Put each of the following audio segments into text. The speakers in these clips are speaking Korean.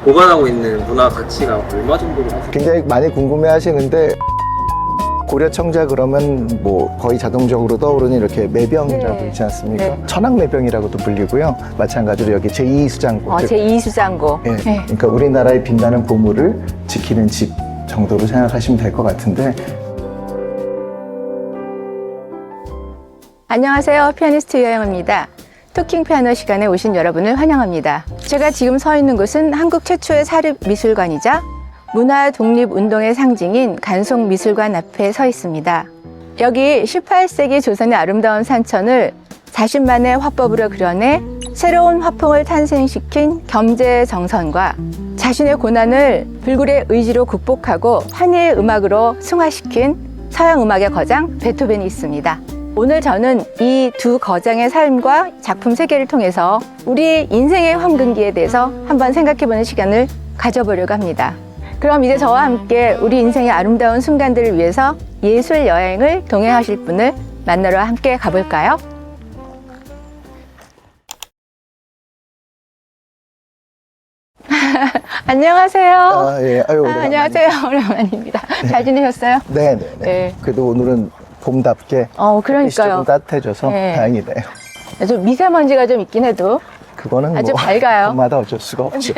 보관하고 있는 문화 가치가 얼마 정도로 하세요? 굉장히 많이 궁금해 하시는데, 고려청자 그러면 뭐 거의 자동적으로 떠오르는 이렇게 매병이라고 네. 있지 않습니까? 네. 천황매병이라고도 불리고요. 마찬가지로 여기 제2수장고. 제2수장고. 예, 네. 그러니까 우리나라의 빛나는 보물을 지키는 집 정도로 생각하시면 될 것 같은데. 안녕하세요. 피아니스트 유영입니다. 토킹 피아노 시간에 오신 여러분을 환영합니다. 제가 지금 서 있는 곳은 한국 최초의 사립미술관이자 문화 독립 운동의 상징인 간송미술관 앞에 서 있습니다. 여기 18세기 조선의 아름다운 산천을 자신만의 화법으로 그려내 새로운 화풍을 탄생시킨 겸재의 정선과 자신의 고난을 불굴의 의지로 극복하고 환희의 음악으로 승화시킨 서양 음악의 거장 베토벤이 있습니다. 오늘 저는 이 두 거장의 삶과 작품 세계를 통해서 우리 인생의 황금기에 대해서 한번 생각해보는 시간을 가져보려고 합니다. 그럼 이제 저와 함께 우리 인생의 아름다운 순간들을 위해서 예술 여행을 동행하실 분을 만나러 함께 가볼까요? 안녕하세요. 예. 오랜만입니다. 안녕하세요. 오랜만입니다. 잘 지내셨어요? 네네네. 네. 그래도 오늘은 봄답게 햇빛이 그러니까요. 조금 따뜻해져서 네. 다행이네요. 좀 미세먼지가 좀 있긴 해도 그거는 아주 뭐 밝아요. 봄마다 어쩔 수가 없죠.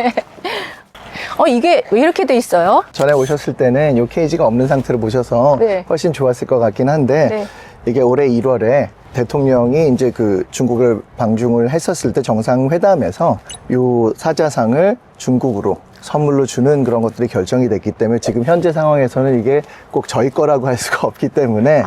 이게 왜 이렇게 돼 있어요? 전에 오셨을 때는 이 케이지가 없는 상태로 모셔서 네. 훨씬 좋았을 것 같긴 한데 네. 이게 올해 1월에 대통령이 이제 그 중국을 방중을 했었을 때 정상회담에서 요 사자상을 중국으로 선물로 주는 그런 것들이 결정이 됐기 때문에 지금 현재 상황에서는 이게 꼭 저희 거라고 할 수가 없기 때문에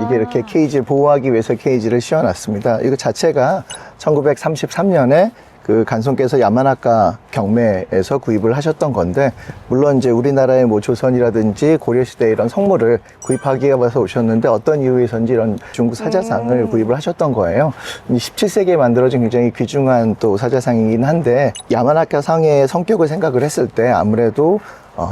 이게 이렇게 케이지를 보호하기 위해서 케이지를 씌워놨습니다. 이거 자체가 1933년에 그 간송께서 야마나카 경매에서 구입을 하셨던 건데, 물론 이제 우리나라의 뭐 조선이라든지 고려시대 이런 성물을 구입하기 위해서 오셨는데 어떤 이유에서인지 이런 중국 사자상을 구입을 하셨던 거예요. 17세기에 만들어진 굉장히 귀중한 또 사자상이긴 한데, 야마나카 상의 성격을 생각을 했을 때 아무래도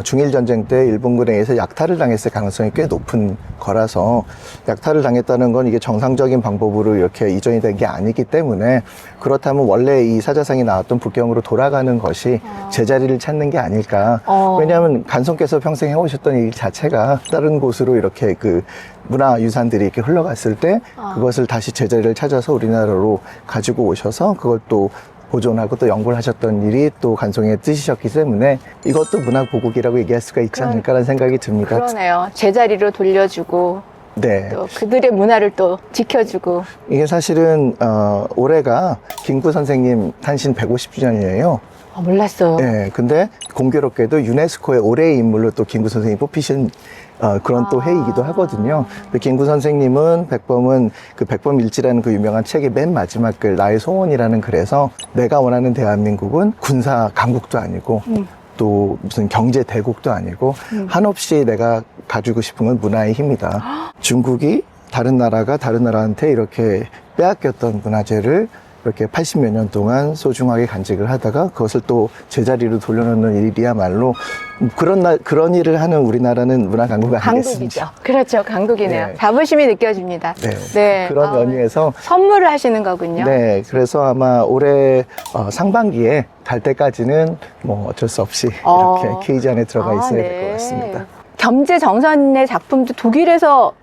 중일전쟁 때 일본군에 의해서 약탈을 당했을 가능성이 꽤 높은 거라서, 약탈을 당했다는 건 이게 정상적인 방법으로 이렇게 이전이 된 게 아니기 때문에, 그렇다면 원래 이 사자상이 나왔던 북경으로 돌아가는 것이 제자리를 찾는 게 아닐까. 왜냐하면 간송께서 평생 해오셨던 일 자체가 다른 곳으로 이렇게 그 문화유산들이 이렇게 흘러갔을 때 그것을 다시 제자리를 찾아서 우리나라로 가지고 오셔서 그걸 또 보존하고 또 연구를 하셨던 일이 또 간송의 뜻이셨기 때문에 이것도 문화보국이라고 얘기할 수가 있지 않을까라는 생각이 듭니다. 그러네요. 제자리로 돌려주고 네. 또 그들의 문화를 또 지켜주고. 이게 사실은 올해가 김구 선생님 탄신 150주년이에요. 몰랐어요. 네, 근데 공교롭게도 유네스코의 올해의 인물로 또 김구 선생님이 뽑히신 그런 또 해이기도 하거든요. 근데 김구 선생님은 백범은 그 백범일지라는 그 유명한 책의 맨 마지막 글 나의 소원이라는 글에서 내가 원하는 대한민국은 군사 강국도 아니고 또 무슨 경제 대국도 아니고 한없이 내가 가지고 싶은 건 문화의 힘이다. 중국이 다른 나라가 다른 나라한테 이렇게 빼앗겼던 문화재를 이렇게 80몇 년 동안 소중하게 간직을 하다가 그것을 또 제자리로 돌려놓는 일이야말로 그런 일을 하는 우리나라는 문화 강국 아니겠습니까? 강국이죠. 그렇죠. 강국이네요. 네. 자부심이 느껴집니다. 네. 그런 연유에서 선물을 하시는 거군요. 네, 그래서 아마 올해 상반기에 갈 때까지는 뭐 어쩔 수 없이 이렇게 케이지 안에 들어가 있어야 될 것 같습니다. 겸재 정선의 작품도 독일에서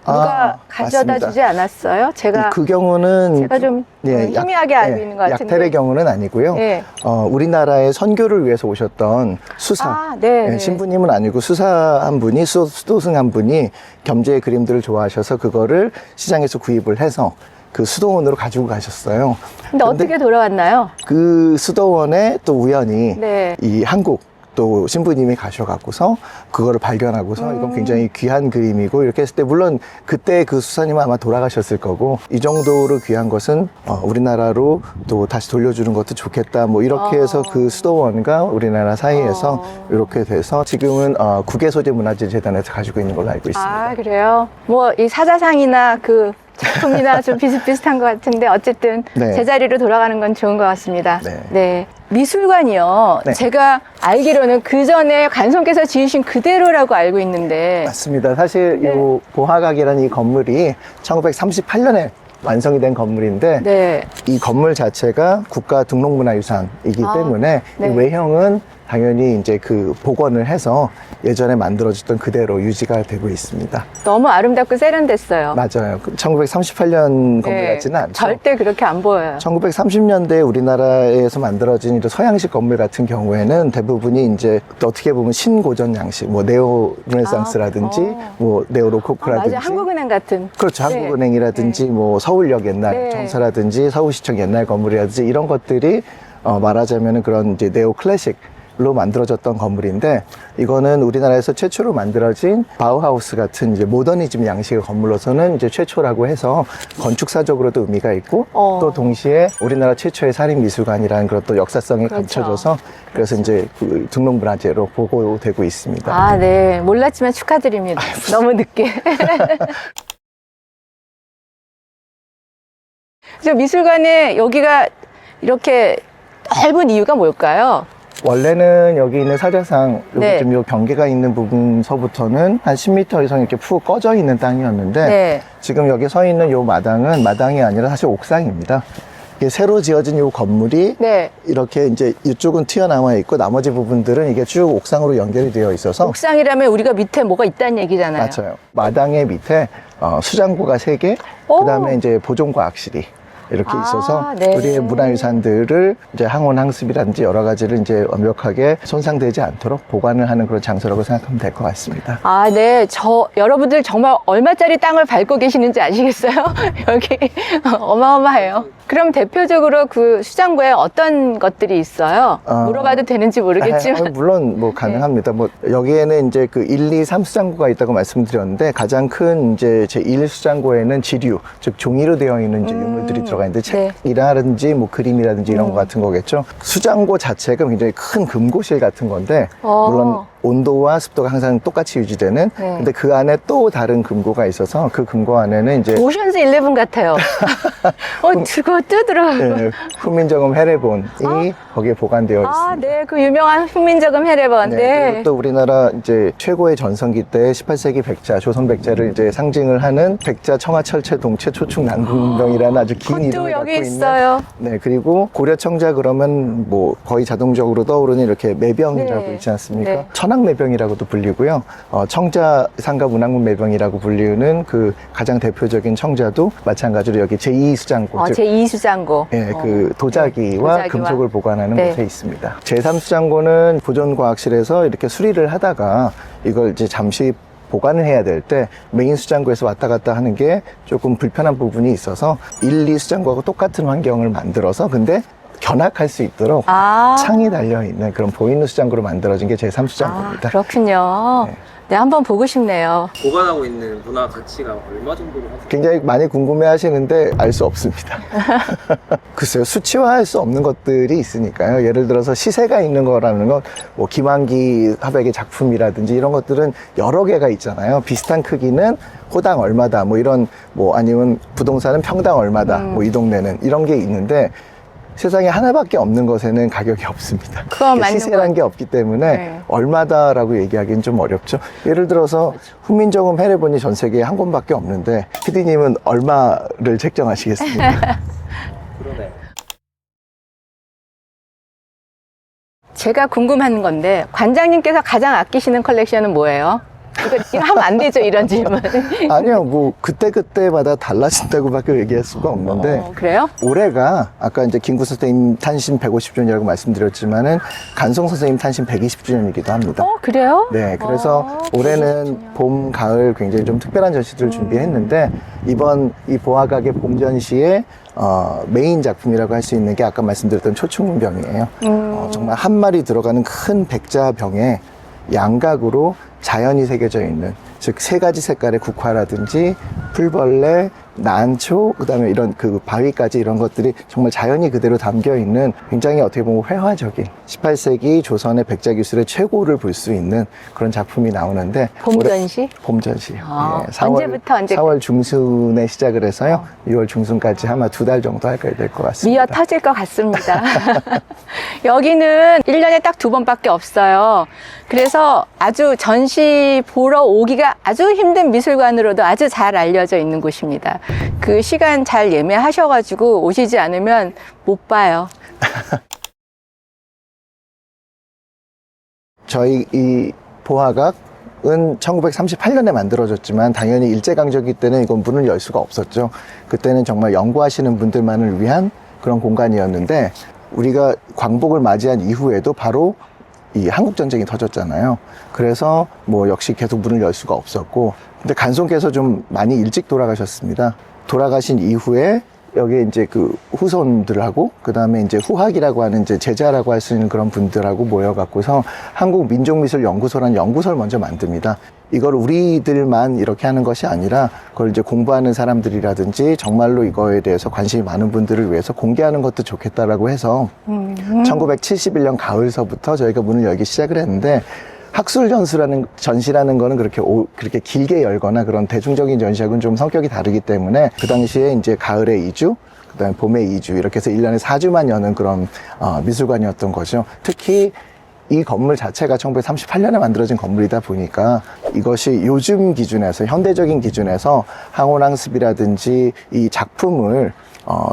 누가 가져다 맞습니다. 주지 않았어요? 그 경우는 좀 희미하게 알고 있는 것 같은데. 약탈의 경우는 아니고요. 네. 우리나라의 선교를 위해서 오셨던 수사, 신부님은 아니고 수사 한 분이, 수도승 한 분이 겸재의 그림들을 좋아하셔서 그거를 시장에서 구입을 해서 그 수도원으로 가지고 가셨어요. 근데 어떻게 돌아왔나요? 그 수도원에 또 우연히 네. 이 한국 또 신부님이 가셔갖고서 그거를 발견하고서 이건 굉장히 귀한 그림이고 이렇게 했을 때, 물론 그때 그 수사님은 아마 돌아가셨을 거고, 이 정도로 귀한 것은 우리나라로 또 다시 돌려주는 것도 좋겠다 뭐 이렇게 해서 그 수도원과 우리나라 사이에서 이렇게 돼서 지금은 국외소재문화재재단에서 가지고 있는 걸로 알고 있습니다. 그래요? 뭐 이 사자상이나 그 작품이나 좀 비슷비슷한 것 같은데 어쨌든 제자리로 돌아가는 건 좋은 것 같습니다. 네. 미술관이요. 제가 알기로는 그 전에 간송께서 지으신 그대로라고 알고 있는데. 맞습니다. 사실 이 보화각이라는 이 건물이 1938년에 완성이 된 건물인데 네. 이 건물 자체가 국가 등록문화유산이기 때문에 네. 이 외형은 당연히 이제 그 복원을 해서 예전에 만들어졌던 그대로 유지가 되고 있습니다. 너무 아름답고 세련됐어요. 맞아요. 1938년 건물 네. 같지는 않죠. 절대 그렇게 안 보여요. 1930년대 우리나라에서 만들어진 이런 서양식 건물 같은 경우에는 대부분이 이제 어떻게 보면 신고전 양식, 뭐 네오 르네상스라든지 뭐 네오 로코코라든지. 맞아, 한국은행 같은. 그렇죠. 네. 한국은행이라든지 뭐 서울역 옛날 네. 정서라든지 서울시청 옛날 건물이라든지 이런 것들이 말하자면은 그런 이제 네오 클래식로 만들어졌던 건물인데, 이거는 우리나라에서 최초로 만들어진 바우하우스 같은 이제 모더니즘 양식의 건물로서는 이제 최초라고 해서 건축사적으로도 의미가 있고 또 동시에 우리나라 최초의 사립미술관이라는 그런 또 역사성이 그렇죠. 감춰져서 그래서 이제 그 등록문화재로 보고되고 있습니다. 아, 네. 몰랐지만 축하드립니다. 너무 늦게. 저 미술관에 여기가 이렇게 넓은 이유가 뭘까요? 원래는 여기 있는 사자상, 여기 네. 좀 요 경계가 있는 부분서부터는 한 10m 이상 이렇게 푹 꺼져 있는 땅이었는데, 네. 지금 여기 서 있는 요 마당은 마당이 아니라 사실 옥상입니다. 이게 새로 지어진 요 건물이 네. 이렇게 이제 이쪽은 튀어나와 있고 나머지 부분들은 이게 쭉 옥상으로 연결이 되어 있어서. 옥상이라면 우리가 밑에 뭐가 있다는 얘기잖아요. 맞아요. 마당의 밑에 수장고가 3개, 오. 그 다음에 이제 보존과학실이 이렇게 있어서 네. 우리의 문화유산들을 이제 항원 항습이라든지 여러 가지를 이제 완벽하게 손상되지 않도록 보관을 하는 그런 장소라고 생각하면 될 것 같습니다. 아, 네. 여러분들 정말 얼마짜리 땅을 밟고 계시는지 아시겠어요? 여기 어마어마해요. 그럼 대표적으로 그 수장고에 어떤 것들이 있어요? 물어봐도 되는지 모르겠지만. 물론 뭐 가능합니다. 뭐 여기에는 이제 그 1, 2, 3수장고가 있다고 말씀드렸는데, 가장 큰 이제 제 1수장고에는 지류, 즉 종이로 되어 있는 이제 유물들이 들어가 있는데, 네. 책이라든지 뭐 그림이라든지 이런 거 같은 거겠죠. 수장고 자체가 굉장히 큰 금고실 같은 건데, 물론 온도와 습도가 항상 똑같이 유지되는, 네. 근데 그 안에 또 다른 금고가 있어서 그 금고 안에는 이제 오션스 11 같아요. 그거 뜨더라고요. 네, 훈민정음 해례본이 거기에 보관되어 있습니다. 아, 네. 그 유명한 훈민정음 해례본. 네. 그리고 또 우리나라 이제 최고의 전성기 때 18세기 백자, 조선 백자를 이제 상징을 하는 백자 청하철체 동체 초축 난궁명이라는 아주 긴 그것도 이름을 갖고 여기 있는. 있어요. 네, 그리고 고려청자 그러면 뭐 거의 자동적으로 떠오르는 이렇게 매병이라고 네. 있지 않습니까? 네. 천황매병이라고도 불리고요. 청자 상가 문학문 매병이라고 불리는 그 가장 대표적인 청자도 마찬가지로 여기 제2수장고, 제2수장고. 예, 그 도자기와 도자기와. 금속을 보관하는 네. 곳에 있습니다. 제3수장고는 보존과학실에서 이렇게 수리를 하다가 이걸 이제 잠시 보관을 해야 될 때 메인 수장고에서 왔다 갔다 하는 게 조금 불편한 부분이 있어서 1, 2수장고하고 똑같은 환경을 만들어서 근데 견학할 수 있도록 창이 달려있는 그런 보이는 수장고로 만들어진 게 제3수장고입니다. 그렇군요. 네. 네, 한번 보고 싶네요. 보관하고 있는 문화 가치가 얼마 정도로 하세요? 굉장히 많이 궁금해 하시는데 알 수 없습니다. 글쎄요, 수치화할 수 없는 것들이 있으니까요. 예를 들어서 시세가 있는 거라는 건 뭐 김환기 화백의 작품이라든지 이런 것들은 여러 개가 있잖아요. 비슷한 크기는 호당 얼마다, 뭐 이런, 뭐 아니면 부동산은 평당 얼마다, 뭐 이 동네는 이런 게 있는데, 세상에 하나밖에 없는 것에는 가격이 없습니다. 그건 맞는 시세라는 것 게 없기 때문에 네. 얼마다라고 얘기하기는 좀 어렵죠. 예를 들어서 훈민정음 해례본이 전 세계에 한 권밖에 없는데 PD님은 얼마를 책정하시겠습니까? 그러네. 제가 궁금한 건데 관장님께서 가장 아끼시는 컬렉션은 뭐예요? 이거 하면 안 되죠, 이런 질문. 아니요, 뭐 그때마다 달라진다고밖에 얘기할 수가 없는데 그래요? 올해가 아까 이제 김구 선생님 탄신 150주년이라고 말씀드렸지만은 간송 선생님 탄신 120주년이기도 합니다. 그래요? 네, 그래서 올해는 봄, 가을 굉장히 좀 특별한 전시들을 준비했는데 이번 이 보아각의 봄 전시에 메인 작품이라고 할 수 있는 게 아까 말씀드렸던 초충문병이에요. 정말 한 마리 들어가는 큰 백자병에 양각으로 자연이 새겨져 있는, 즉 세 가지 색깔의 국화라든지 풀벌레, 난초, 그다음에 이런 그 바위까지 이런 것들이 정말 자연이 그대로 담겨 있는 굉장히 어떻게 보면 회화적인 18세기 조선의 백자 기술의 최고를 볼 수 있는 그런 작품이 나오는데 봄 전시? 봄 전시요. 예, 언제부터 언제? 4월 중순에 시작을 해서요. 6월 중순까지 아마 2달 정도 할 것 같습니다. 미어 터질 것 같습니다. 여기는 1년에 딱 2번밖에 없어요. 그래서 아주 전시 보러 오기가 아주 힘든 미술관으로도 아주 잘 알려진 알려져 있는 곳입니다. 그 시간 잘 예매하셔가지고 오시지 않으면 못 봐요. 저희 이 보화각은 1938년에 만들어졌지만 당연히 일제강점기 때는 이건 문을 열 수가 없었죠. 그때는 정말 연구하시는 분들만을 위한 그런 공간이었는데 우리가 광복을 맞이한 이후에도 바로 이 한국전쟁이 터졌잖아요. 그래서 뭐 역시 계속 문을 열 수가 없었고, 근데 간송께서 좀 많이 일찍 돌아가셨습니다. 돌아가신 이후에 여기 이제 그 후손들하고 그 다음에 이제 후학이라고 하는 이제 제자라고 할 수 있는 그런 분들하고 모여갖고서 한국민족미술연구소라는 연구소를 먼저 만듭니다. 이걸 우리들만 이렇게 하는 것이 아니라 그걸 이제 공부하는 사람들이라든지 정말로 이거에 대해서 관심이 많은 분들을 위해서 공개하는 것도 좋겠다라고 해서 1971년 가을서부터 저희가 문을 열기 시작을 했는데, 학술 전시라는 거는 그렇게 길게 열거나 그런 대중적인 전시하고는 좀 성격이 다르기 때문에 그 당시에 이제 가을에 2주, 그 다음에 봄에 2주 이렇게 해서 1년에 4주만 여는 그런 미술관이었던 거죠. 특히 이 건물 자체가 1938년에 만들어진 건물이다 보니까 이것이 요즘 기준에서, 현대적인 기준에서 항온항습이라든지 이 작품을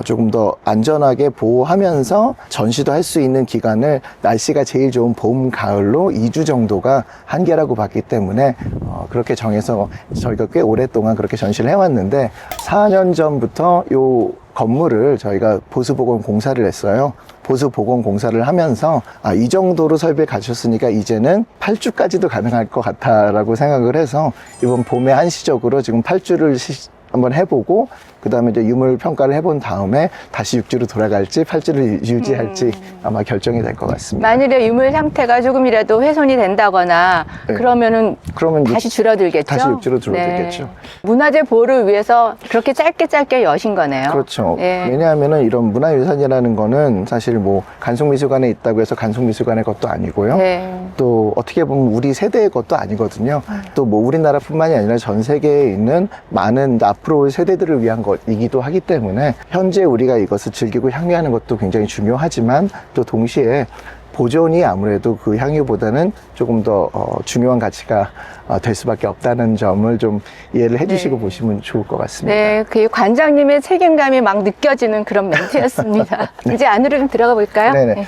조금 더 안전하게 보호하면서 전시도 할 수 있는 기간을 날씨가 제일 좋은 봄, 가을로 2주 정도가 한계라고 봤기 때문에 그렇게 정해서 저희가 꽤 오랫동안 그렇게 전시를 해왔는데, 4년 전부터 요 건물을 저희가 보수복원 공사를 했어요. 보수복원 공사를 하면서 이 정도로 설비를 갖췄으니까 이제는 8주까지도 가능할 것 같다라고 생각을 해서 이번 봄에 한시적으로 지금 8주를 한번 해보고 그 다음에 이제 유물 평가를 해본 다음에 다시 6주로 돌아갈지 8주를 유지할지 아마 결정이 될 것 같습니다. 만일에 유물 상태가 조금이라도 훼손이 된다거나 네. 그러면 다시 줄어들겠죠? 다시 6주로 줄어들겠죠. 네. 문화재 보호를 위해서 그렇게 짧게 여신 거네요. 그렇죠. 네. 왜냐하면은 이런 문화유산이라는 거는 사실 뭐 간송미술관에 있다고 해서 간송미술관의 것도 아니고요. 네. 또 어떻게 보면 우리 세대의 것도 아니거든요. 또 뭐 우리나라뿐만이 아니라 전 세계에 있는 많은 앞으로의 세대들을 위한 것이기도 하기 때문에 현재 우리가 이것을 즐기고 향유하는 것도 굉장히 중요하지만 또 동시에 보존이 아무래도 그 향유보다는 조금 더 중요한 가치가 될 수밖에 없다는 점을 좀 이해를 해주시고 네. 보시면 좋을 것 같습니다. 네, 그 관장님의 책임감이 막 느껴지는 그런 멘트였습니다. 이제 안으로 좀 들어가 볼까요? 네네. 네.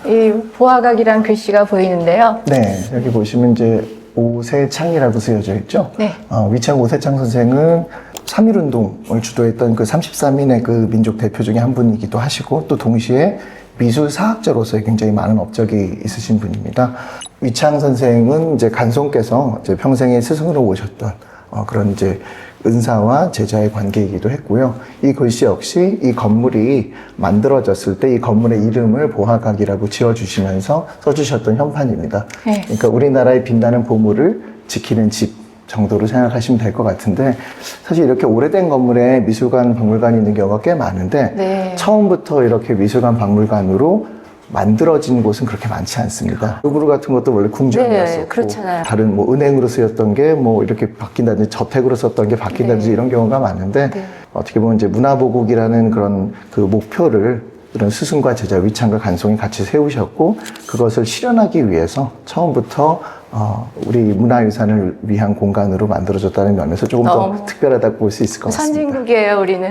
이 보화각이란 글씨가 보이는데요. 네, 여기 보시면 이제 오세창이라고 쓰여져 있죠. 네. 위창 오세창 선생은 3.1운동을 주도했던 그 33인의 그 민족 대표 중에 한 분이기도 하시고 또 동시에 미술사학자로서의 굉장히 많은 업적이 있으신 분입니다. 위창 선생은 이제 간송께서 이제 평생의 스승으로 오셨던 그런 이제 은사와 제자의 관계이기도 했고요. 이 글씨 역시 이 건물이 만들어졌을 때 이 건물의 이름을 보화각이라고 지어주시면서 써주셨던 현판입니다. 네. 그러니까 우리나라의 빛나는 보물을 지키는 집 정도로 생각하시면 될 것 같은데, 사실 이렇게 오래된 건물에 미술관, 박물관이 있는 경우가 꽤 많은데 네. 처음부터 이렇게 미술관, 박물관으로 만들어진 곳은 그렇게 많지 않습니다. 루브르 같은 것도 원래 궁전이었었고, 네, 그렇잖아요. 다른 뭐 은행으로 쓰였던 게 뭐 이렇게 바뀐다든지 저택으로 썼던 게 바뀐다든지 네. 이런 경우가 많은데 네. 어떻게 보면 이제 문화보국이라는 그런 그 목표를 이런 스승과 제자, 위창과 간송이 같이 세우셨고 그것을 실현하기 위해서 처음부터 우리 문화유산을 위한 공간으로 만들어졌다는 면에서 조금 더 특별하다고 볼 수 있을 것 같습니다. 선진국이에요, 우리는.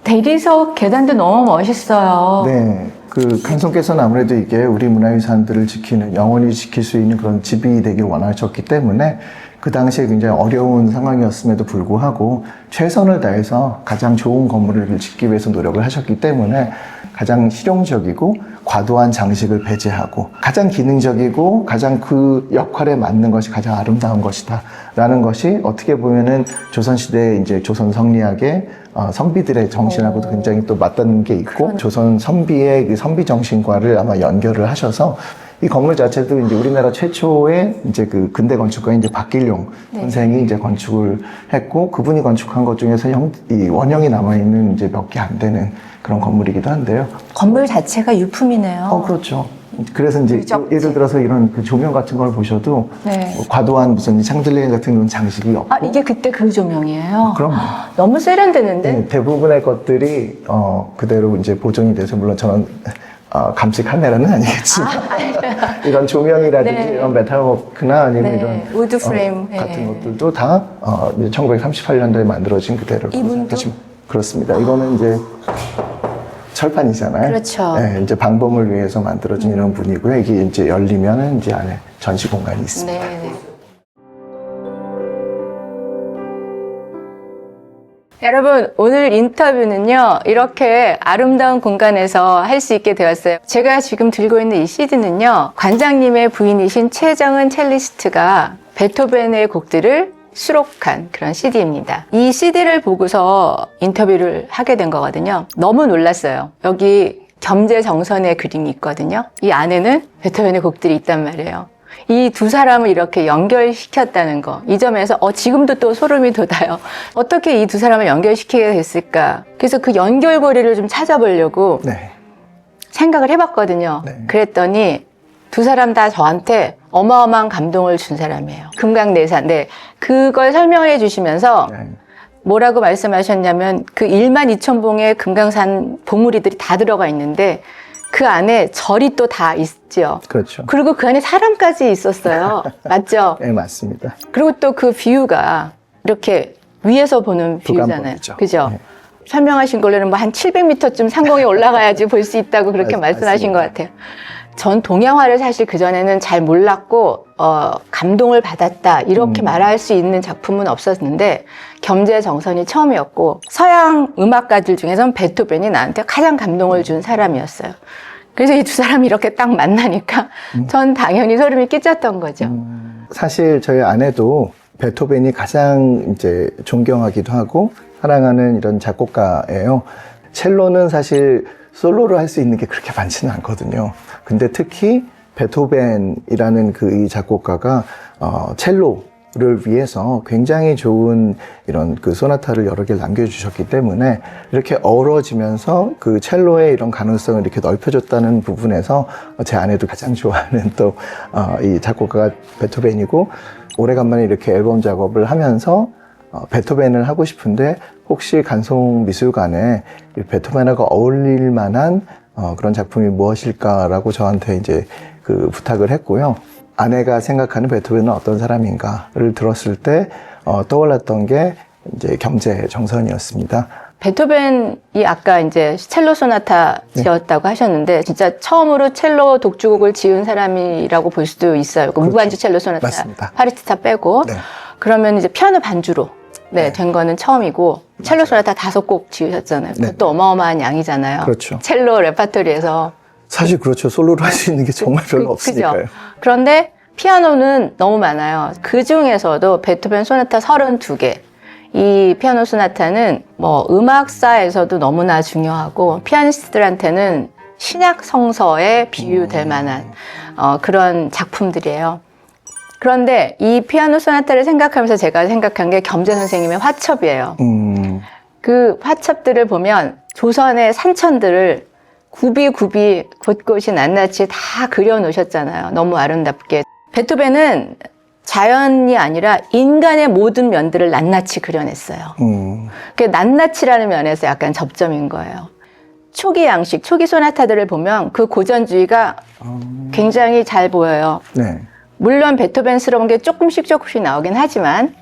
대리석 계단도 너무 멋있어요. 네. 그 간송께서는 아무래도 이게 우리 문화유산들을 지키는, 영원히 지킬 수 있는 그런 집이 되길 원하셨기 때문에 그 당시에 굉장히 어려운 상황이었음에도 불구하고 최선을 다해서 가장 좋은 건물을 짓기 위해서 노력을 하셨기 때문에 가장 실용적이고 과도한 장식을 배제하고 가장 기능적이고 가장 그 역할에 맞는 것이 가장 아름다운 것이다 라는 것이 어떻게 보면은 조선시대의 이제 조선 성리학의 선비들의 정신하고도 굉장히 또 맞닿는 게 있고 조선 선비의 그 선비 정신과를 아마 연결을 하셔서 이 건물 자체도 이제 우리나라 최초의 이제 그 근대 건축가인 이제 박길용 선생이 이제 건축을 했고 그분이 건축한 것 중에서 이 원형이 남아있는 이제 몇 개 안 되는 그런 건물이기도 한데요. 건물 자체가 유품이네요. 그렇죠. 그래서 이제 그죠? 예를 들어서 이런 그 조명 같은 걸 보셔도 네. 뭐 과도한 무슨 샹들리에 같은 그런 장식이 없고. 이게 그때 그 조명이에요? 그럼요. 너무 세련되는데? 네, 대부분의 것들이 그대로 이제 보존이 돼서 물론 저는 감시 카메라는 아니겠지만 이런 조명이라든지 네. 이런 메탈워크나 아니면 네, 이런 우드 프레임 같은 네. 것들도 다 1938년도에 만들어진 그대로 이분도? 그렇습니다. 이거는 이제 철판이잖아요. 그렇죠. 네, 이제 방범을 위해서 만들어진 이런 분이고요. 이게 이제 열리면은 이제 안에 전시 공간이 있습니다. 네, 네. 여러분, 오늘 인터뷰는요, 이렇게 아름다운 공간에서 할 수 있게 되었어요. 제가 지금 들고 있는 이 CD는요, 관장님의 부인이신 최정은 첼리스트가 베토벤의 곡들을 수록한 그런 CD입니다. 이 CD를 보고서 인터뷰를 하게 된 거거든요. 너무 놀랐어요. 여기 겸재정선의 그림이 있거든요. 이 안에는 베토벤의 곡들이 있단 말이에요. 이 두 사람을 이렇게 연결시켰다는 거. 이 점에서 지금도 또 소름이 돋아요. 어떻게 이 두 사람을 연결시키게 됐을까? 그래서 그 연결고리를 좀 찾아보려고 네. 생각을 해봤거든요. 네. 그랬더니 두 사람 다 저한테 어마어마한 감동을 준 사람이에요. 금강내산. 네. 그걸 설명을 해주시면서 네. 뭐라고 말씀하셨냐면 그 12,000봉의 금강산 봉우리들이 다 들어가 있는데 그 안에 절이 또 다 있죠. 그렇죠. 그리고 그 안에 사람까지 있었어요. 맞죠? 네, 맞습니다. 그리고 또 그 뷰가 이렇게 위에서 보는 뷰잖아요. 북한봉이죠. 그죠? 네. 설명하신 걸로는 뭐 한 700m쯤 상공에 올라가야지 볼 수 있다고 그렇게 말씀하신 것 같아요. 전 동양화를 사실 그전에는 잘 몰랐고 감동을 받았다 이렇게 말할 수 있는 작품은 없었는데 겸재정선이 처음이었고 서양 음악가들 중에선 베토벤이 나한테 가장 감동을 준 사람이었어요. 그래서 이 두 사람이 이렇게 딱 만나니까 전 당연히 소름이 끼쳤던 거죠. 사실 저희 아내도 베토벤이 가장 이제 존경하기도 하고 사랑하는 이런 작곡가예요. 첼로는 사실 솔로로 할 수 있는 게 그렇게 많지는 않거든요. 근데 특히 베토벤이라는 그 이 작곡가가 첼로를 위해서 굉장히 좋은 이런 그 소나타를 여러 개를 남겨주셨기 때문에 이렇게 어우러지면서 그 첼로의 이런 가능성을 이렇게 넓혀줬다는 부분에서 제 아내도 가장 좋아하는 또 이 작곡가가 베토벤이고 오래간만에 이렇게 앨범 작업을 하면서 베토벤을 하고 싶은데 혹시 간송미술관에 이 베토벤하고 어울릴 만한 그런 작품이 무엇일까라고 저한테 이제 그 부탁을 했고요. 아내가 생각하는 베토벤은 어떤 사람인가를 들었을 때 떠올랐던 게 이제 겸재정선이었습니다. 베토벤이 아까 이제 첼로 소나타 지었다고 하셨는데 진짜 처음으로 첼로 독주곡을 지은 사람이라고 볼 수도 있어요. 그 무반주 첼로 소나타, 맞습니다. 파리스타 빼고 네. 그러면 이제 피아노 반주로 네. 된 거는 처음이고 첼로 소나타 5곡 지으셨잖아요. 네. 그것도 어마어마한 양이잖아요. 그렇죠. 첼로 레파토리에서 사실 그렇죠. 솔로로 할 수 있는 게 정말 별로 없으니까요. 그죠? 그런데 피아노는 너무 많아요. 그 중에서도 베토벤 소나타 32개. 이 피아노 소나타는 뭐 음악사에서도 너무나 중요하고 피아니스트들한테는 신약 성서에 비유될 만한 그런 작품들이에요. 그런데 이 피아노 소나타를 생각하면서 제가 생각한 게 겸재 선생님의 화첩이에요. 그 화첩들을 보면 조선의 산천들을 굽이 곳곳이 낱낱이 다 그려놓으셨잖아요. 너무 아름답게. 베토벤은 자연이 아니라 인간의 모든 면들을 낱낱이 그려냈어요. 그 낱낱이라는 면에서 약간 접점인 거예요. 초기 양식, 초기 소나타들을 보면 그 고전주의가 굉장히 잘 보여요. 네. 물론 베토벤스러운 게 조금씩 나오긴 하지만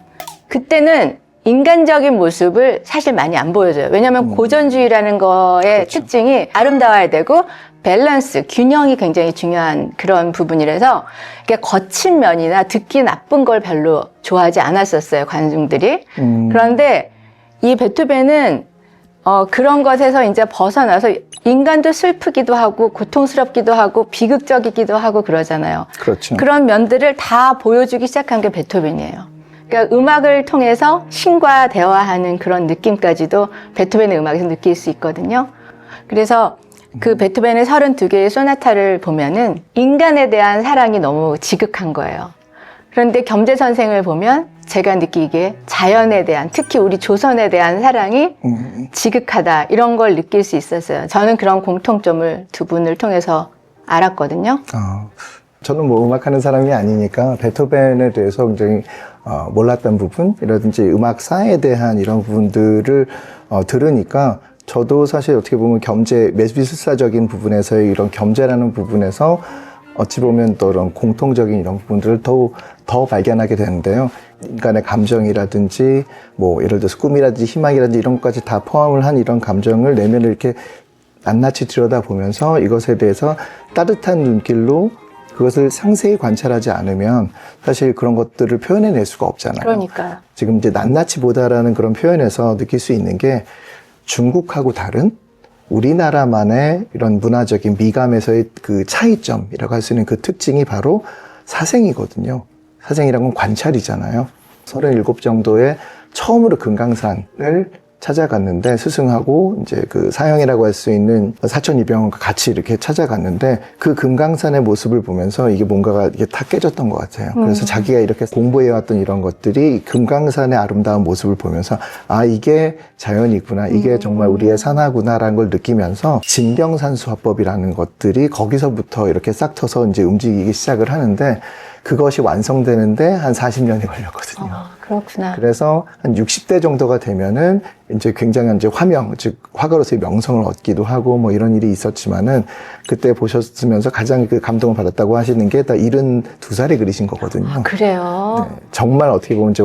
그때는 인간적인 모습을 사실 많이 안 보여줘요. 왜냐하면 고전주의라는 거의 그렇죠. 특징이 아름다워야 되고 밸런스, 균형이 굉장히 중요한 그런 부분이라서 이게 거친 면이나 듣기 나쁜 걸 별로 좋아하지 않았었어요, 관중들이. 그런데 이 베토벤은 그런 것에서 이제 벗어나서 인간도 슬프기도 하고 고통스럽기도 하고 비극적이기도 하고 그러잖아요. 그렇죠. 그런 면들을 다 보여주기 시작한 게 베토벤이에요. 그러니까 음악을 통해서 신과 대화하는 그런 느낌까지도 베토벤의 음악에서 느낄 수 있거든요. 그래서 그 베토벤의 32개의 소나타를 보면은 인간에 대한 사랑이 너무 지극한 거예요. 그런데 겸재 선생을 보면 제가 느끼기에 자연에 대한, 특히 우리 조선에 대한 사랑이 지극하다, 이런 걸 느낄 수 있었어요. 저는 그런 공통점을 두 분을 통해서 알았거든요. 저는 뭐 음악하는 사람이 아니니까 베토벤에 대해서 굉장히 몰랐던 부분이라든지 음악사에 대한 이런 부분들을 들으니까 저도 사실 어떻게 보면 미술사적인 부분에서의 이런 겸재라는 부분에서 어찌 보면 또 이런 공통적인 이런 부분들을 더 발견하게 되는데요. 인간의 감정이라든지, 뭐, 예를 들어서 꿈이라든지 희망이라든지 이런 것까지 다 포함을 한 이런 감정을 내면을 이렇게 낱낱이 들여다보면서 이것에 대해서 따뜻한 눈길로 그것을 상세히 관찰하지 않으면 사실 그런 것들을 표현해낼 수가 없잖아요. 그러니까요. 지금 이제 낱낱이 보다라는 그런 표현에서 느낄 수 있는 게 중국하고 다른 우리나라만의 이런 문화적인 미감에서의 그 차이점이라고 할 수 있는 그 특징이 바로 사생이거든요. 사생이란 건 관찰이잖아요. 37 정도에 처음으로 금강산을 찾아갔는데 스승하고 이제 그 사형이라고 할 수 있는 사촌이병과 같이 이렇게 찾아갔는데 그 금강산의 모습을 보면서 이게 뭔가가 이게 다 깨졌던 것 같아요. 그래서 자기가 이렇게 공부해왔던 이런 것들이 금강산의 아름다운 모습을 보면서 아, 이게 자연이구나. 이게 정말 우리의 산하구나라는 걸 느끼면서 진경산수화법이라는 것들이 거기서부터 이렇게 싹 터서 이제 움직이기 시작을 하는데 그것이 완성되는데 한 40년이 걸렸거든요. 그렇구나. 그래서 한 60대 정도가 되면은 이제 굉장한 이제 화명, 즉 화가로서의 명성을 얻기도 하고 뭐 이런 일이 있었지만은 그때 보셨으면서 가장 그 감동을 받았다고 하시는 게 다 72살에 그리신 거거든요. 아, 그래요? 네, 정말 어떻게 보면 이제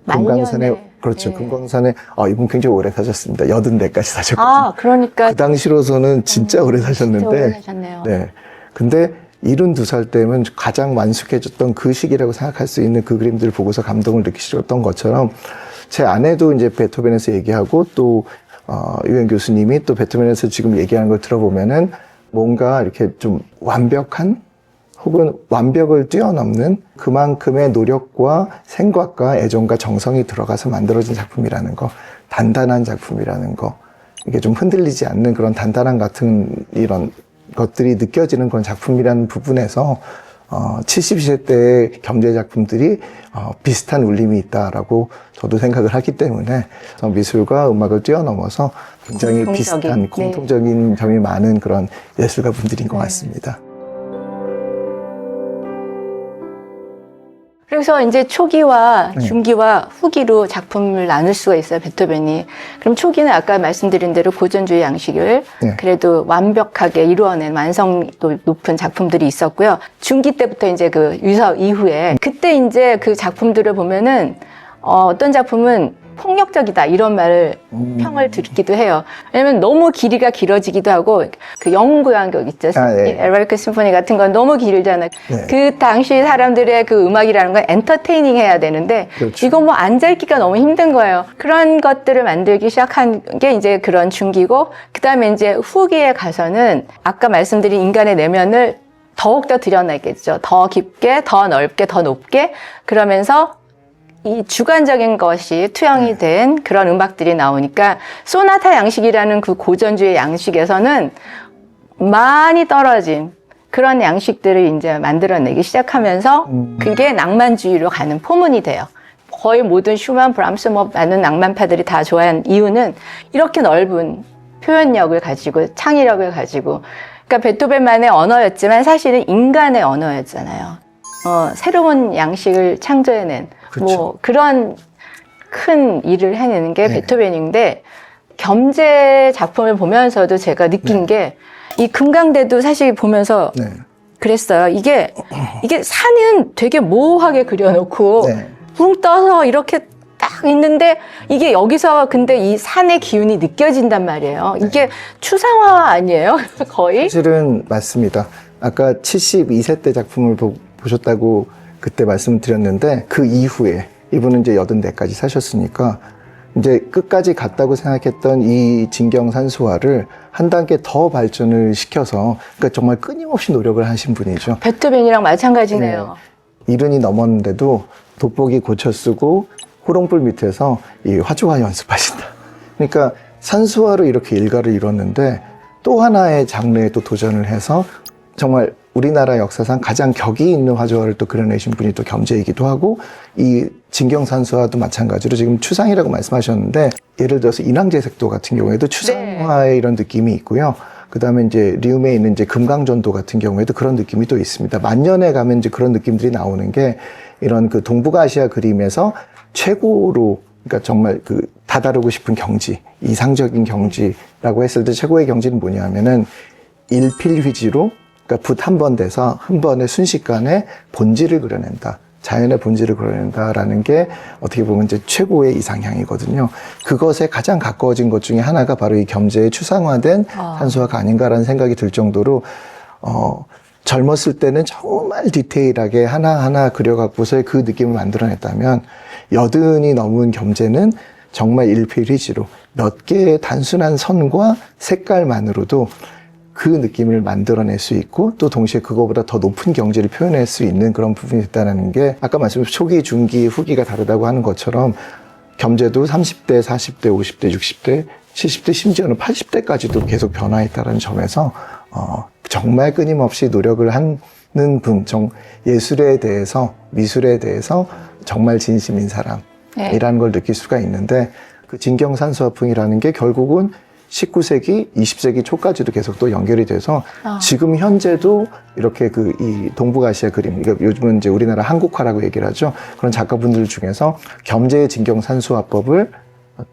금강산에 말년에. 그렇죠. 네. 금강산에 이분 굉장히 오래 사셨습니다. 84까지 사셨거든요. 아, 그러니까. 그 당시로서는 진짜 오래 사셨는데. 진짜 오래 사셨네요. 네. 근데 72살 때면 가장 만숙해졌던 그 시기라고 생각할 수 있는 그 그림들을 보고서 감동을 느끼셨던 것처럼 제 아내도 이제 베토벤에서 얘기하고 또 유엔 교수님이 또 베토벤에서 지금 얘기하는 걸 들어보면은 뭔가 이렇게 좀 완벽한 혹은 완벽을 뛰어넘는 그만큼의 노력과 생각과 애정과 정성이 들어가서 만들어진 작품이라는 거, 단단한 작품이라는 거, 이게 좀 흔들리지 않는 그런 단단한 같은 이런 것들이 느껴지는 그런 작품이라는 부분에서 70세 때의 경제 작품들이 비슷한 울림이 있다라고 저도 생각을 하기 때문에 미술과 음악을 뛰어넘어서 굉장히 비슷한 공통적인 점이 많은 그런 예술가 분들인 것 같습니다. 그래서 이제 초기와 중기와 후기로 작품을 나눌 수가 있어요, 베토벤이. 그럼 초기는 아까 말씀드린 대로 고전주의 양식을 그래도 완벽하게 이루어낸 완성도 높은 작품들이 있었고요. 중기 때부터 이제 그 유서 이후에 그때 이제 그 작품들을 보면은 어떤 작품은 폭력적이다 이런 말을 평을 듣기도 해요. 왜냐면 너무 길이가 길어지기도 하고 그 영구양곡 있죠. 에르바르크 심포니 같은 건 너무 길잖아요. 그 당시 사람들의 그 음악이라는 건 엔터테이닝 해야 되는데 그렇죠. 이거 뭐 앉아있기가 너무 힘든 거예요. 그런 것들을 만들기 시작한 게 이제 그런 중기고 그다음에 이제 후기에 가서는 아까 말씀드린 인간의 내면을 더욱더 드러내겠죠. 더 깊게, 더 넓게, 더 높게 그러면서 이 주관적인 것이 투영이 된 그런 음악들이 나오니까 소나타 양식이라는 그 고전주의 양식에서는 많이 떨어진 그런 양식들을 이제 만들어내기 시작하면서 그게 낭만주의로 가는 포문이 돼요. 거의 모든 슈만, 브람스, 뭐 많은 낭만파들이 다 좋아한 이유는 이렇게 넓은 표현력을 가지고 창의력을 가지고 그러니까 베토벤만의 언어였지만 사실은 인간의 언어였잖아요. 새로운 양식을 창조해낸 그렇죠. 뭐 그런 큰 일을 해내는 게 베토벤인데 겸재 작품을 보면서도 제가 느낀 게 이 금강대도 사실 보면서 그랬어요. 이게 산은 되게 모호하게 그려놓고 붕 떠서 이렇게 딱 있는데 이게 여기서 근데 이 산의 기운이 느껴진단 말이에요. 이게 추상화 아니에요? 거의? 사실은 맞습니다. 아까 72세 때 작품을 보셨다고 그때 말씀드렸는데 그 이후에 이분은 이제 84까지 사셨으니까 이제 끝까지 갔다고 생각했던 이 진경산수화를 한 단계 더 발전을 시켜서 그러니까 정말 끊임없이 노력을 하신 분이죠. 베토벤이랑 마찬가지네요. 이른이 넘었는데도 돋보기 고쳐 쓰고 호롱불 밑에서 이 화조화 연습하신다. 그러니까 산수화로 이렇게 일가를 이뤘는데 또 하나의 장르에 또 도전을 해서 정말 우리나라 역사상 가장 격이 있는 화조화를 또 그려내신 분이 또 겸재이기도 하고 이 진경산수화도 마찬가지로 지금 추상이라고 말씀하셨는데 예를 들어서 인왕제색도 같은 경우에도 추상화의 이런 느낌이 있고요. 그 다음에 이제 리움에 있는 이제 금강전도 같은 경우에도 그런 느낌이 또 있습니다. 만년에 가면 이제 그런 느낌들이 나오는 게 이런 그 동북아시아 그림에서 최고로 그러니까 정말 그 다다르고 싶은 경지, 이상적인 경지라고 했을 때 최고의 경지는 뭐냐면은 일필휘지로, 그러니까 붓 한 번 대서 한 번에 순식간에 본질을 그려낸다. 자연의 본질을 그려낸다라는 게 어떻게 보면 이제 최고의 이상향이거든요. 그것에 가장 가까워진 것 중에 하나가 바로 이 겸재의 추상화된 산수화가 아닌가라는 생각이 들 정도로, 젊었을 때는 정말 디테일하게 하나하나 그려갖고서의 그 느낌을 만들어냈다면, 여든이 넘은 겸재는 정말 일필휘지로 몇 개의 단순한 선과 색깔만으로도 그 느낌을 만들어낼 수 있고, 또 동시에 그거보다 더 높은 경지를 표현할 수 있는 그런 부분이 있다는 게, 아까 말씀드린 초기, 중기, 후기가 다르다고 하는 것처럼 겸재도 30대, 40대, 50대, 60대, 70대, 심지어는 80대까지도 계속 변화했다는 점에서 정말 끊임없이 노력을 하는 분, 예술에 대해서, 미술에 대해서 정말 진심인 사람이라는 걸 느낄 수가 있는데, 그 진경산수화풍이라는 게 결국은 19세기, 20세기 초까지도 계속 또 연결이 돼서 지금 현재도 이렇게 이 동북아시아 그림, 그러니까 요즘은 이제 우리나라 한국화라고 얘기를 하죠. 그런 작가분들 중에서 겸재의 진경산수화법을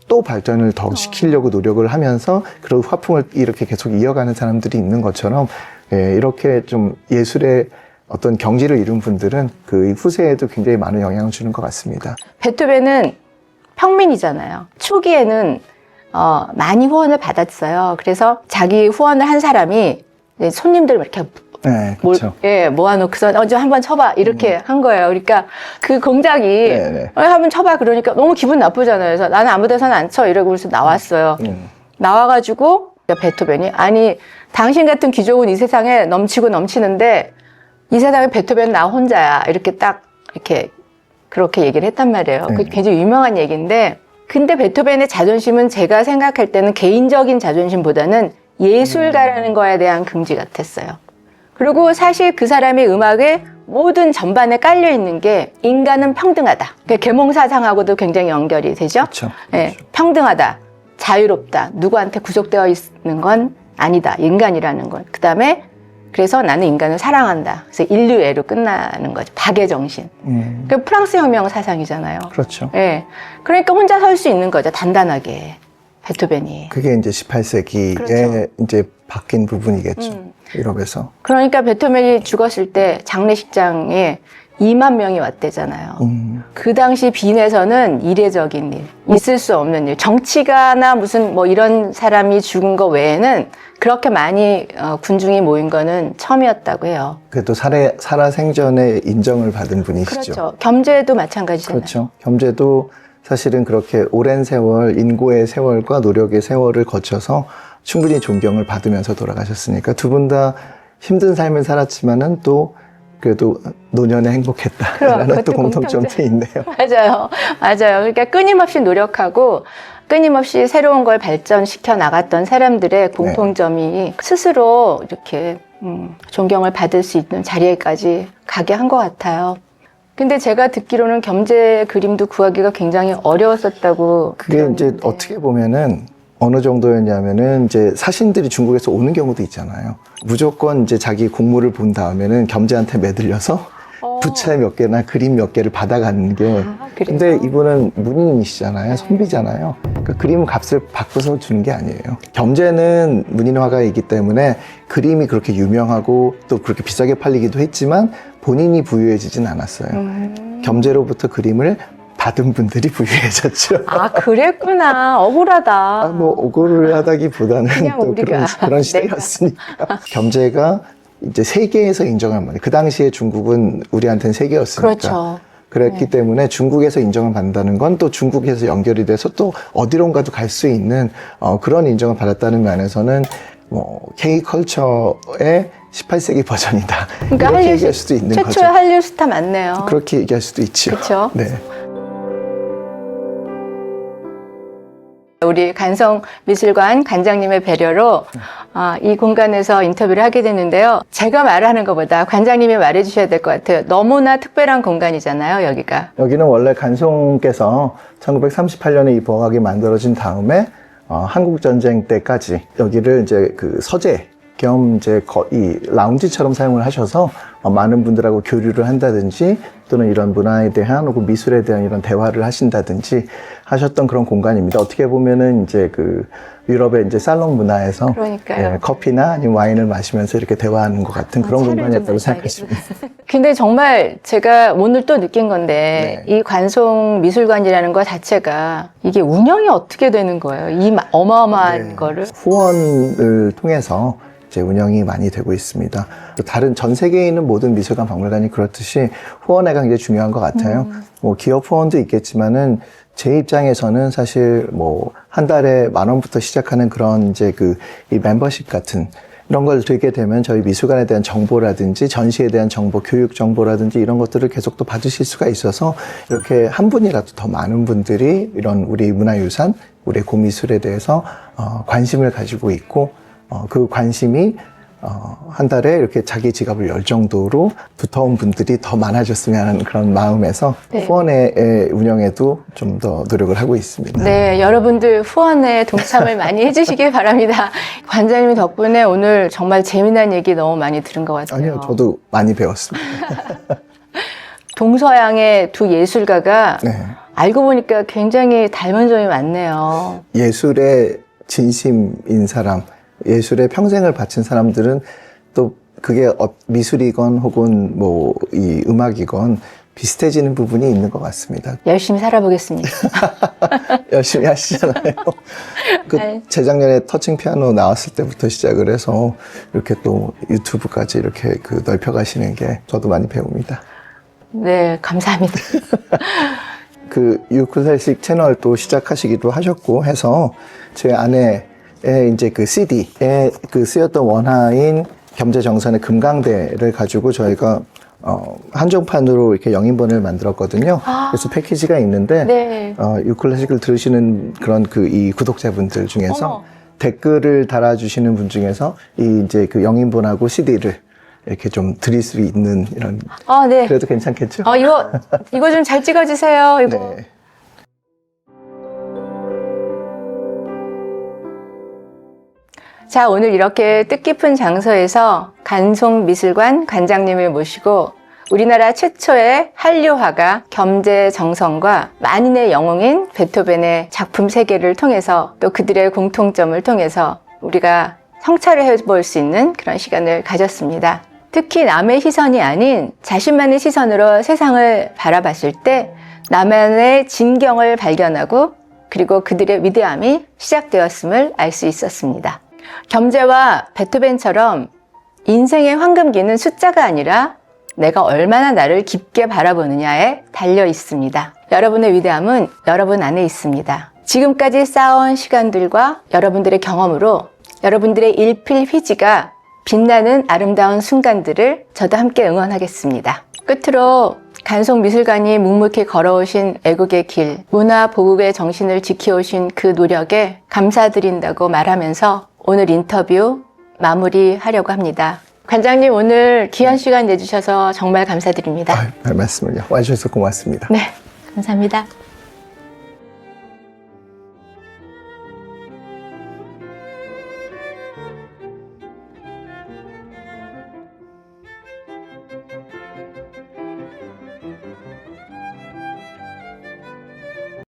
또 발전을 더 시키려고 노력을 하면서 그런 화풍을 이렇게 계속 이어가는 사람들이 있는 것처럼, 예, 이렇게 좀 예술의 어떤 경지를 이룬 분들은 그 후세에도 굉장히 많은 영향을 주는 것 같습니다. 베토벤은 평민이잖아요. 초기에는 많이 후원을 받았어요. 그래서 자기 후원을 한 사람이 손님들 이렇게 네, 그렇죠. 모아놓고서 좀 한번 쳐봐 이렇게 한 거예요. 그러니까 그 공작이 한번 쳐봐 그러니까 너무 기분 나쁘잖아요. 그래서 나는 아무 데서나 안 쳐 이러고 그래서 나왔어요. 나와가지고 베토벤이, 아니 당신 같은 귀족은 이 세상에 넘치고 넘치는데 이 세상에 베토벤 나 혼자야, 이렇게 딱 이렇게 그렇게 얘기를 했단 말이에요. 그게 굉장히 유명한 얘기인데, 근데 베토벤의 자존심은 제가 생각할 때는 개인적인 자존심보다는 예술가라는 거에 대한 긍지 같았어요. 그리고 사실 그 사람의 음악의 모든 전반에 깔려 있는 게 인간은 평등하다. 그러니까 계몽사상하고도 굉장히 연결이 되죠. 그렇죠. 네, 평등하다, 자유롭다, 누구한테 구속되어 있는 건 아니다, 인간이라는 건. 그 다음에 그래서 나는 인간을 사랑한다. 그래서 인류애로 끝나는 거죠. 박의 정신. 그 프랑스 혁명 사상이잖아요. 그렇죠. 예. 그러니까 혼자 설 수 있는 거죠. 단단하게. 베토벤이. 그게 이제 18세기에 그렇죠. 이제 바뀐 부분이겠죠. 유럽에서. 그러니까 베토벤이 죽었을 때 장례식장에 2만 명이 왔대잖아요. 그 당시 빈에서는 이례적인 일, 있을 수 없는 일, 정치가나 무슨 뭐 이런 사람이 죽은 거 외에는 그렇게 많이 군중이 모인 거는 처음이었다고 해요. 그래도 살아생전에 인정을 받은 분이시죠. 그렇죠. 겸재도 마찬가지잖아요. 그렇죠. 겸재도 사실은 그렇게 오랜 세월, 인고의 세월과 노력의 세월을 거쳐서 충분히 존경을 받으면서 돌아가셨으니까 두 분 다 힘든 삶을 살았지만은 또 그래도 노년에 행복했다라는 또 공통점도 있네요. 맞아요. 그러니까 끊임없이 노력하고 끊임없이 새로운 걸 발전시켜 나갔던 사람들의 공통점이 스스로 이렇게 존경을 받을 수 있는 자리에까지 가게 한 것 같아요. 근데 제가 듣기로는 겸재 그림도 구하기가 굉장히 어려웠었다고. 그게 들었는데. 이제 어떻게 보면은 어느 정도였냐면은 이제 사신들이 중국에서 오는 경우도 있잖아요. 무조건 이제 자기 공물을 본 다음에는 겸재한테 매들려서 부채 몇 개나 그림 몇 개를 받아가는 게. 근데 이분은 문인이시잖아요. 선비잖아요. 그러니까 그림 값을 바꿔서 주는 게 아니에요. 겸재는 문인화가이기 때문에 그림이 그렇게 유명하고 또 그렇게 비싸게 팔리기도 했지만 본인이 부유해지진 않았어요. 겸재로부터 그림을 받은 분들이 부유해졌죠. 아, 그랬구나. 억울하다. 뭐 억울하다기보다는 또 그런 시대였으니까. 겸재가 이제 세계에서 인정한 말이에요. 그 당시에 중국은 우리한테는 세계였으니까. 그렇죠. 그랬기 때문에 중국에서 인정을 받는다는 건 또 중국에서 연결이 돼서 또 어디론가도 갈 수 있는 그런 인정을 받았다는 면에서는 뭐 K컬처의 18세기 버전이다. 그러니까 이렇게 얘기할 수도 있는 거죠. 최초의 한류 스타 맞네요. 그렇게 얘기할 수도 있죠. 그렇죠. 네. 우리 간성미술관 관장님의 배려로 이 공간에서 인터뷰를 하게 됐는데요. 제가 말하는 것보다 관장님이 말해 주셔야 될 것 같아요. 너무나 특별한 공간이잖아요, 여기가. 여기는 원래 간송께서 1938년에 이 보학이 만들어진 다음에 한국전쟁 때까지 여기를 이제 그 서재 겸 이제 이 라운지처럼 사용을 하셔서 많은 분들하고 교류를 한다든지 또는 이런 문화에 대한 혹은 미술에 대한 이런 대화를 하신다든지 하셨던 그런 공간입니다. 어떻게 보면은 이제 그 유럽의 이제 살롱 문화에서 그러니까요. 커피나 아니면 와인을 마시면서 이렇게 대화하는 것 같은 그런 차를 공간이었다고 좀 생각하시면 근데 정말 제가 오늘 또 느낀 건데 이 관송 미술관이라는 것 자체가 이게 운영이 어떻게 되는 거예요? 이 어마어마한 거를. 후원을 통해서 이제 운영이 많이 되고 있습니다. 다른 전 세계에 있는 모든 미술관 박물관이 그렇듯이 후원회가 굉장히 중요한 것 같아요. 뭐 기업 후원도 있겠지만은 제 입장에서는 사실 뭐 한 달에 10,000원부터 시작하는 그런 이제 이 멤버십 같은 이런 걸 들게 되면 저희 미술관에 대한 정보라든지 전시에 대한 정보, 교육 정보라든지 이런 것들을 계속 또 받으실 수가 있어서 이렇게 한 분이라도 더 많은 분들이 이런 우리 문화유산, 우리 고미술에 대해서 관심을 가지고 있고 그 관심이 한 달에 이렇게 자기 지갑을 열 정도로 두터운 분들이 더 많아졌으면 하는 그런 마음에서 네. 후원회 운영에도 좀 더 노력을 하고 있습니다. 네, 여러분들 후원에 동참을 많이 해주시길 바랍니다. 관장님 덕분에 오늘 정말 재미난 얘기 너무 많이 들은 것 같아요. 아니요, 저도 많이 배웠습니다. 동서양의 두 예술가가 네. 알고 보니까 굉장히 닮은 점이 많네요. 예술의 진심인 사람, 예술에 평생을 바친 사람들은 또 그게 미술이건 혹은 뭐 이 음악이건 비슷해지는 부분이 있는 것 같습니다. 열심히 살아보겠습니다. 열심히 하시잖아요. 네. 재작년에 터칭 피아노 나왔을 때부터 시작을 해서 이렇게 또 유튜브까지 이렇게 넓혀가시는 게 저도 많이 배웁니다. 네, 감사합니다. 유클래식 채널 또 시작하시기도 하셨고 해서 제 아내의 이제 CD에 쓰였던 원화인 겸재정선의 금강대를 가지고 저희가 한정판으로 이렇게 영인본을 만들었거든요. 그래서 패키지가 있는데 네. 유클래식을 들으시는 그런 이 구독자분들 중에서 어머. 댓글을 달아주시는 분 중에서 이제 영인본하고 CD를 이렇게 좀 드릴 수 있는 이런 네. 그래도 괜찮겠죠? 이거 좀 잘 찍어주세요. 이거. 네. 자, 오늘 이렇게 뜻깊은 장소에서 간송미술관 관장님을 모시고 우리나라 최초의 한류 화가 겸재정선과 만인의 영웅인 베토벤의 작품 세계를 통해서 또 그들의 공통점을 통해서 우리가 성찰을 해볼 수 있는 그런 시간을 가졌습니다. 특히 남의 시선이 아닌 자신만의 시선으로 세상을 바라봤을 때 나만의 진경을 발견하고 그리고 그들의 위대함이 시작되었음을 알 수 있었습니다. 겸재와 베토벤처럼 인생의 황금기는 숫자가 아니라 내가 얼마나 나를 깊게 바라보느냐에 달려 있습니다. 여러분의 위대함은 여러분 안에 있습니다. 지금까지 쌓아온 시간들과 여러분들의 경험으로 여러분들의 일필휘지가 빛나는 아름다운 순간들을 저도 함께 응원하겠습니다. 끝으로 간송미술관이 묵묵히 걸어오신 애국의 길, 문화 보국의 정신을 지켜오신 그 노력에 감사드린다고 말하면서 오늘 인터뷰 마무리하려고 합니다. 관장님 오늘 귀한 시간 내주셔서 정말 감사드립니다. 별 말씀을요. 와주셔서 고맙습니다. 네, 감사합니다.